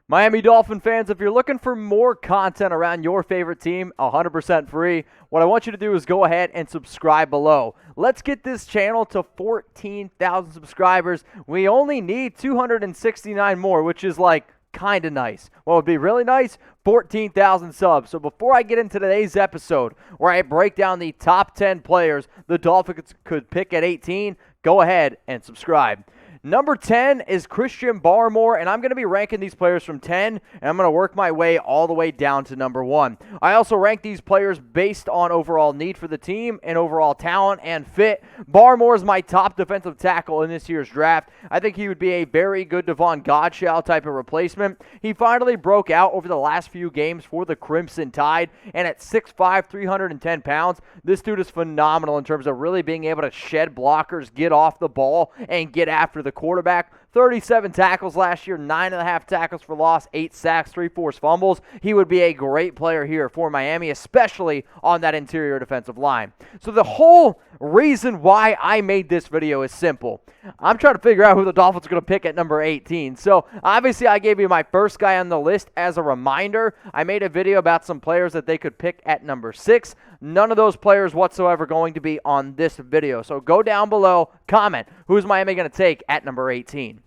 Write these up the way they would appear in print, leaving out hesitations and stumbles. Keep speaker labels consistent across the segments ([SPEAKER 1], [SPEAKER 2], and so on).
[SPEAKER 1] Miami Dolphin fans, if you're looking for more content around your favorite team, 100% free, what I want you to do is go ahead and subscribe below. Let's get this channel to 14,000 subscribers. We only need 269 more, which is like kind of nice. What would be really nice? 14,000 subs. So before I get into today's episode, where I break down the top 10 players the Dolphins could pick at 18, go ahead and subscribe. Number 10 is Christian Barmore, and I'm going to be ranking these players from 10, and I'm going to work my way all the way down to number 1. I also rank these players based on overall need for the team and overall talent and fit. Barmore is my top defensive tackle in this year's draft. I think he would be a very good Devon Godchaux type of replacement. He finally broke out over the last few games for the Crimson Tide, and at 6'5", 310 pounds, this dude is phenomenal in terms of really being able to shed blockers, get off the ball, and get after the quarterback. 37 tackles last year, 9.5 tackles for loss, 8 sacks, 3 forced fumbles. He would be a great player here for Miami, especially on that interior defensive line. So the whole reason why I made this video is simple. I'm trying to figure out who the Dolphins are going to pick at number 18. So obviously I gave you my first guy on the list as a reminder. I made a video about some players that they could pick at number 6. None of those players whatsoever going to be on this video. So go down below, comment, who's Miami going to take at number 18?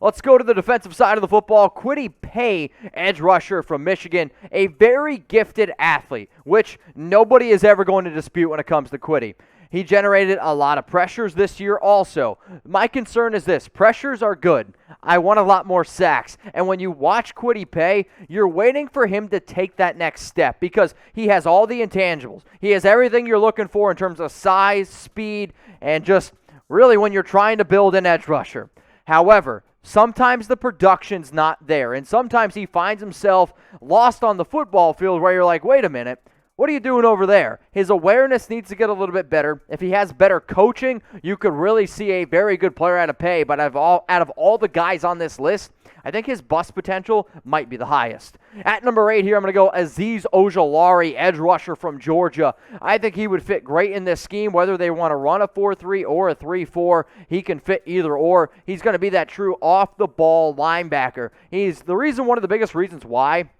[SPEAKER 1] Let's go to the defensive side of the football. Kwity Paye, edge rusher from Michigan, a very gifted athlete, which nobody is ever going to dispute when it comes to Kwity. He generated a lot of pressures this year also. My concern is this: pressures are good. I want a lot more sacks. And when you watch Kwity Paye, you're waiting for him to take that next step because he has all the intangibles. He has everything you're looking for in terms of size, speed, and just really when you're trying to build an edge rusher. However, sometimes the production's not there, and sometimes he finds himself lost on the football field where you're like, wait a minute, what are you doing over there? His awareness needs to get a little bit better. If he has better coaching, you could really see a very good player out of Paye, but out of all the guys on this list, I think his bust potential might be the highest. At number 8 here, I'm going to go Azeez Ojulari, edge rusher from Georgia. I think he would fit great in this scheme, whether they want to run a 4-3 or a 3-4. He can fit either or. He's going to be that true off-the-ball linebacker. He's the reason, one of the biggest reasons why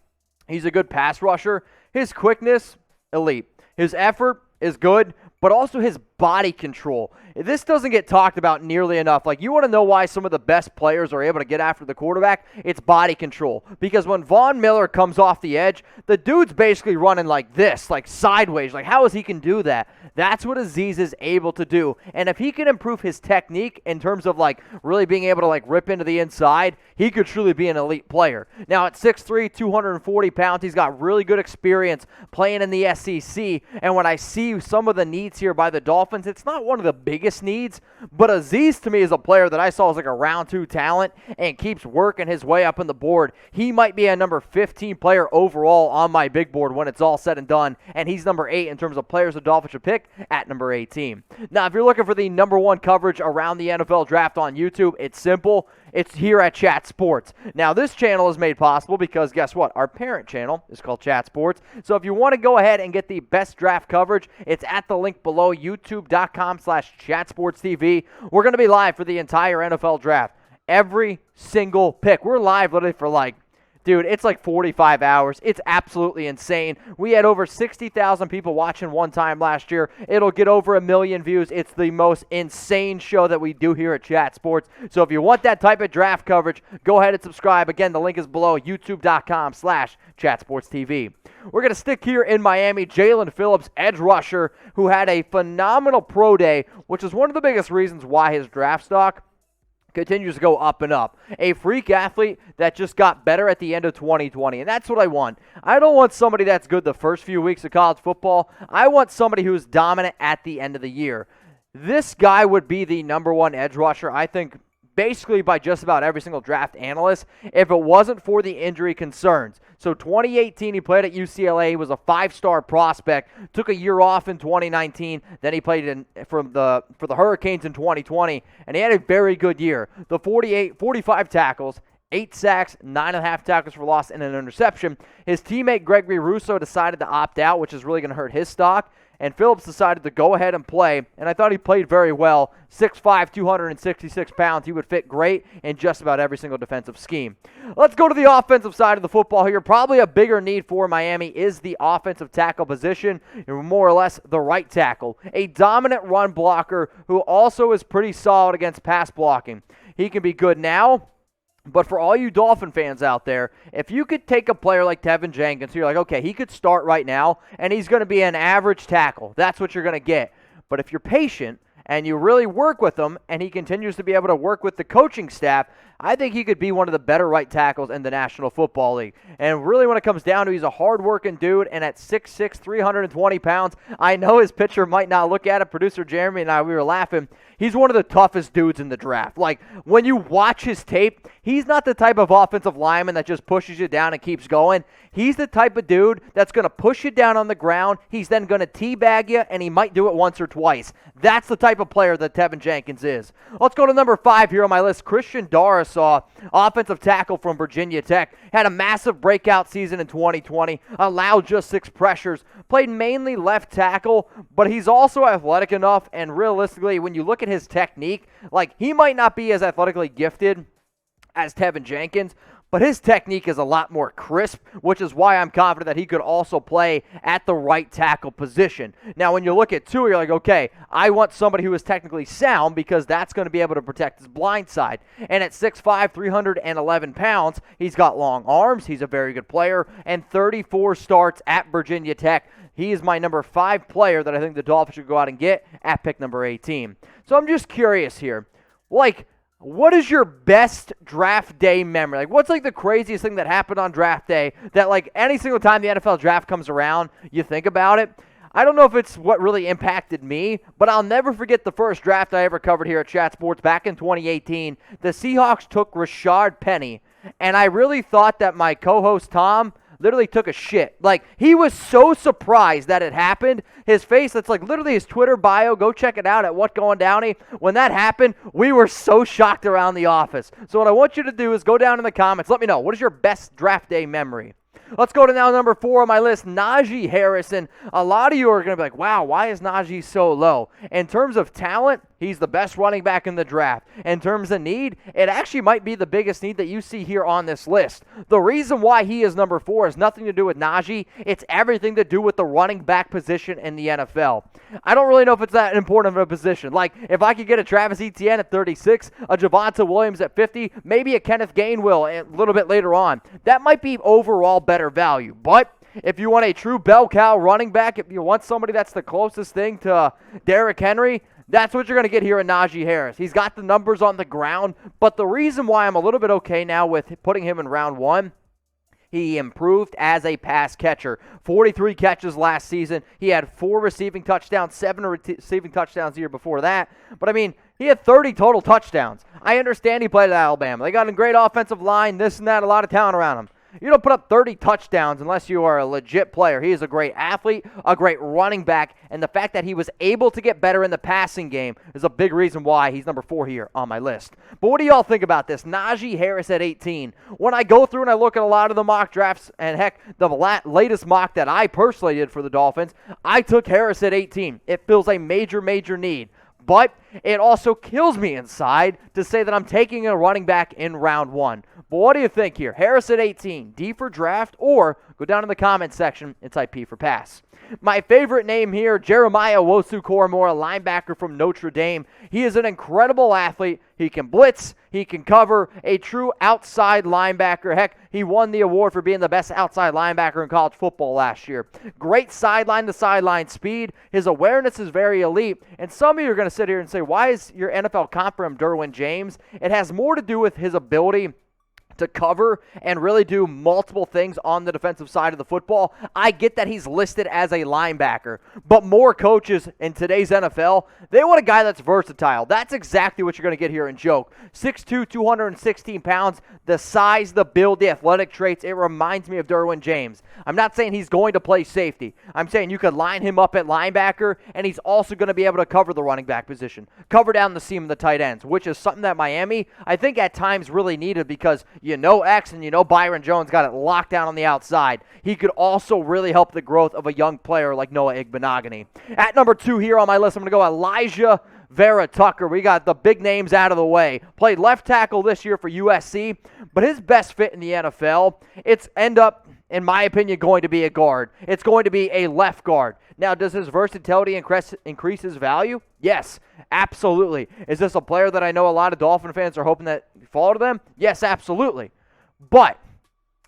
[SPEAKER 1] he's a good pass rusher. His quickness, elite. His effort is good, but also his body control. This doesn't get talked about nearly enough. Like, you want to know why some of the best players are able to get after the quarterback? It's body control. Because when Von Miller comes off the edge, the dude's basically running like this, like sideways. Like, how is he can do that? That's what Azeez is able to do. And if he can improve his technique in terms of, like, really being able to, like, rip into the inside, he could truly be an elite player. Now, at 6'3", 240 pounds, he's got really good experience playing in the SEC. And when I see some of the needs here by the Dolphins, it's not one of the biggest needs, but Azeez to me is a player that I saw as like a round 2 talent and keeps working his way up on the board. He might be a number 15 player overall on my big board when it's all said and done, and he's number 8 in terms of players the Dolphins should pick at number 18. Now, if you're looking for the number 1 coverage around the NFL draft on YouTube, it's simple. It's here at Chat Sports. Now, this channel is made possible because, guess what? Our parent channel is called Chat Sports. So if you want to go ahead and get the best draft coverage, it's at the link below, youtube.com/chatsportstv. We're going to be live for the entire NFL draft. Every single pick. We're live literally for like, dude, it's like 45 hours. It's absolutely insane. We had over 60,000 people watching one time last year. It'll get over 1 million views. It's the most insane show that we do here at Chat Sports. So if you want that type of draft coverage, go ahead and subscribe. Again, the link is below, youtube.com/chatsportstv. We're going to stick here in Miami. Jaelen Phillips, edge rusher, who had a phenomenal pro day, which is one of the biggest reasons why his draft stock continues to go up and up. A freak athlete that just got better at the end of 2020, and that's what I want. I don't want somebody that's good the first few weeks of college football. I want somebody who's dominant at the end of the year. This guy would be the number 1 edge rusher, I think, basically by just about every single draft analyst, if it wasn't for the injury concerns. So 2018, he played at UCLA. He was a 5-star prospect. Took a year off in 2019. Then he played for the Hurricanes in 2020, and he had a very good year. The 45 tackles, 8 sacks, 9.5 tackles for loss, and an interception. His teammate Gregory Rousseau decided to opt out, which is really going to hurt his stock. and Phillips decided to go ahead and play, and I thought he played very well. 6'5", 266 pounds. He would fit great in just about every single defensive scheme. Let's go to the offensive side of the football here. Probably a bigger need for Miami is the offensive tackle position, more or less the right tackle. A dominant run blocker who also is pretty solid against pass blocking. He can be good now, but for all you Dolphin fans out there, if you could take a player like Teven Jenkins, you're like, okay, he could start right now, and he's going to be an average tackle. That's what you're going to get. But if you're patient and you really work with him, and he continues to be able to work with the coaching staff, I think he could be one of the better right tackles in the National Football League. And really when it comes down to, he's a hard-working dude, and at 6'6", 320 pounds, I know his picture might not look at it. Producer Jeremy and I, we were laughing. He's one of the toughest dudes in the draft. Like, when you watch his tape, he's not the type of offensive lineman that just pushes you down and keeps going. He's the type of dude that's going to push you down on the ground. He's then going to teabag you, and he might do it once or twice. That's the type of player that Teven Jenkins is. Let's go to number 5 here on my list. Christian Darrisaw, offensive tackle from Virginia Tech. Had a massive breakout season in 2020. Allowed just 6 pressures. Played mainly left tackle, but he's also athletic enough, and realistically, when you look at his technique, like, he might not be as athletically gifted as Teven Jenkins, but his technique is a lot more crisp, which is why I'm confident that he could also play at the right tackle position. Now, when you look at Tua, you're like, okay, I want somebody who is technically sound because that's going to be able to protect his blind side. And at 6'5", 311 pounds, he's got long arms, he's a very good player, and 34 starts at Virginia Tech. He is my number 5 player that I think the Dolphins should go out and get at pick number 18. So I'm just curious here, like, what is your best draft day memory? Like, what's, like, the craziest thing that happened on draft day that, like, any single time the NFL draft comes around, you think about it? I don't know if it's what really impacted me, but I'll never forget the first draft I ever covered here at Chat Sports back in 2018. The Seahawks took Rashard Penny, and I really thought that my co-host Tom literally took a shit. Like, he was so surprised that it happened. His face, that's like literally his Twitter bio. Go check it out at What Going Downy. When that happened, we were so shocked around the office. So what I want you to do is go down in the comments. Let me know, what is your best draft day memory? Let's go to now number 4 on my list, Najee Harrison. A lot of you are going to be like, wow, why is Najee so low? In terms of talent, he's the best running back in the draft. In terms of need, it actually might be the biggest need that you see here on this list. The reason why he is number 4 has nothing to do with Najee. It's everything to do with the running back position in the NFL. I don't really know if it's that important of a position. Like, if I could get a Travis Etienne at 36, a Javonte Williams at 50, maybe a Kenneth Gainwell a little bit later on, that might be overall better value. But if you want a true bell cow running back, if you want somebody that's the closest thing to Derrick Henry, that's what you're going to get here in Najee Harris. He's got the numbers on the ground, but the reason why I'm a little bit okay now with putting him in round 1, he improved as a pass catcher. 43 catches last season. He had 4 receiving touchdowns, 7 receiving touchdowns the year before that. But, I mean, he had 30 total touchdowns. I understand he played at Alabama. They got a great offensive line, this and that, a lot of talent around him. You don't put up 30 touchdowns unless you are a legit player. He is a great athlete, a great running back, and the fact that he was able to get better in the passing game is a big reason why he's number 4 here on my list. But what do y'all think about this? Najee Harris at 18. When I go through and I look at a lot of the mock drafts, and heck, the latest mock that I personally did for the Dolphins, I took Harris at 18. It fills a major, major need. But it also kills me inside to say that I'm taking a running back in round 1. But what do you think here? Harris at 18, D for draft, or go down in the comments section and type P for pass. My favorite name here, Jeremiah OWUSU-KORAMOAH, linebacker from Notre Dame. He is an incredible athlete. He can blitz. He can cover. A true outside linebacker. Heck, he won the award for being the best outside linebacker in college football last year. Great sideline-to-sideline speed. His awareness is very elite. And some of you are going to sit here and say, why is your NFL comp from Derwin James? It has more to do with his ability to cover and really do multiple things on the defensive side of the football. I get that he's listed as a linebacker, but more coaches in today's NFL, they want a guy that's versatile. That's exactly what you're going to get here in Joke. 6'2", 216 pounds, the size, the build, the athletic traits, it reminds me of Derwin James. I'm not saying he's going to play safety. I'm saying you could line him up at linebacker, and he's also going to be able to cover the running back position, cover down the seam of the tight ends, which is something that Miami, I think at times really needed, because You know X, and you know Byron Jones got it locked down on the outside. He could also really help the growth of a young player like Noah Igbenogany. At number 2 here on my list, I'm going to go Alijah Vera-Tucker. We got the big names out of the way. Played left tackle this year for USC, but his best fit in the NFL, it's end up, in my opinion, going to be a guard. It's going to be a left guard. Now, does his versatility increase his value? Yes, absolutely. Is this a player that I know a lot of Dolphin fans are hoping that fall to them? Yes, absolutely. But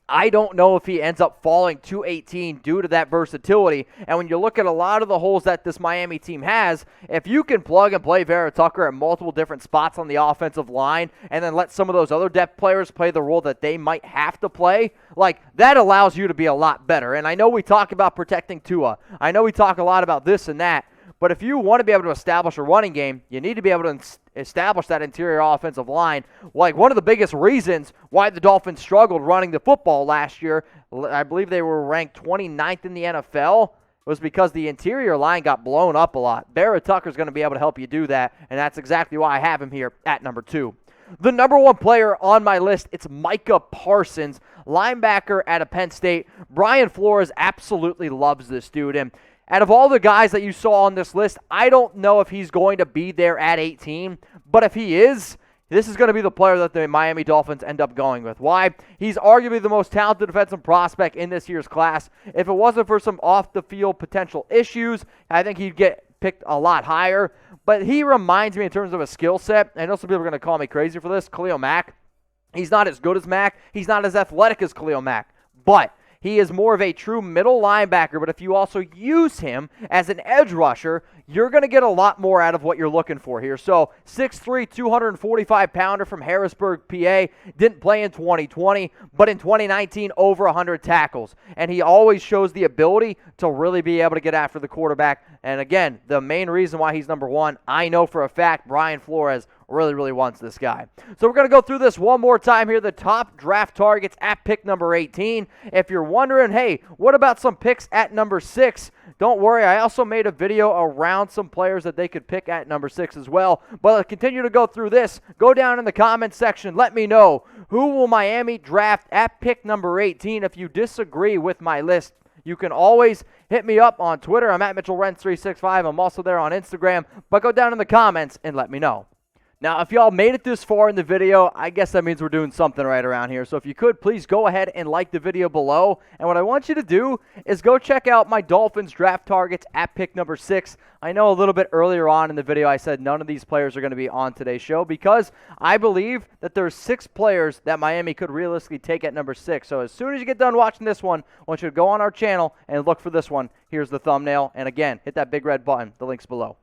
[SPEAKER 1] I don't know if he ends up falling to 18 due to that versatility. And when you look at a lot of the holes that this Miami team has, if you can plug and play Vera-Tucker at multiple different spots on the offensive line and then let some of those other depth players play the role that they might have to play, like, that allows you to be a lot better. And I know we talk about protecting Tua. I know we talk a lot about this and that. But if you want to be able to establish a running game, you need to be able to establish that interior offensive line. Like, one of the biggest reasons why the Dolphins struggled running the football last year, I believe they were ranked 29th in the NFL, was because the interior line got blown up a lot. Vera-Tucker's going to be able to help you do that, and that's exactly why I have him here at number 2. The number 1 player on my list, it's Micah Parsons, linebacker out of Penn State. Brian Flores absolutely loves this dude, and out of all the guys that you saw on this list, I don't know if he's going to be there at 18, but if he is, this is going to be the player that the Miami Dolphins end up going with. Why? He's arguably the most talented defensive prospect in this year's class. If it wasn't for some off-the-field potential issues, I think he'd get picked a lot higher, but he reminds me in terms of a skill set, I know some people are going to call me crazy for this, Khalil Mack. He's not as good as Mack. He's not as athletic as Khalil Mack, but he is more of a true middle linebacker, but if you also use him as an edge rusher, you're going to get a lot more out of what you're looking for here. So 6'3", 245-pounder from Harrisburg, PA, didn't play in 2020, but in 2019, over 100 tackles. And he always shows the ability to really be able to get after the quarterback. And again, the main reason why he's number 1, I know for a fact Brian Flores really wants this guy. So we're going to go through this one more time here. The top draft targets at pick number 18. If you're wondering, hey, what about some picks at number 6? Don't worry, I also made a video around some players that they could pick at number 6 as well. But I'll continue to go through this. Go down in the comments section. Let me know, who will Miami draft at pick number 18? If you disagree with my list, you can always hit me up on Twitter. I'm at Mitchell Renz 365. I'm also there on Instagram. But go down in the comments and let me know. Now, if y'all made it this far in the video, I guess that means we're doing something right around here. So if you could, please go ahead and like the video below. And what I want you to do is go check out my Dolphins draft targets at pick number 6. I know a little bit earlier on in the video I said none of these players are going to be on today's show because I believe that there's 6 players that Miami could realistically take at number 6. So as soon as you get done watching this one, I want you to go on our channel and look for this one. Here's the thumbnail. And again, hit that big red button. The link's below.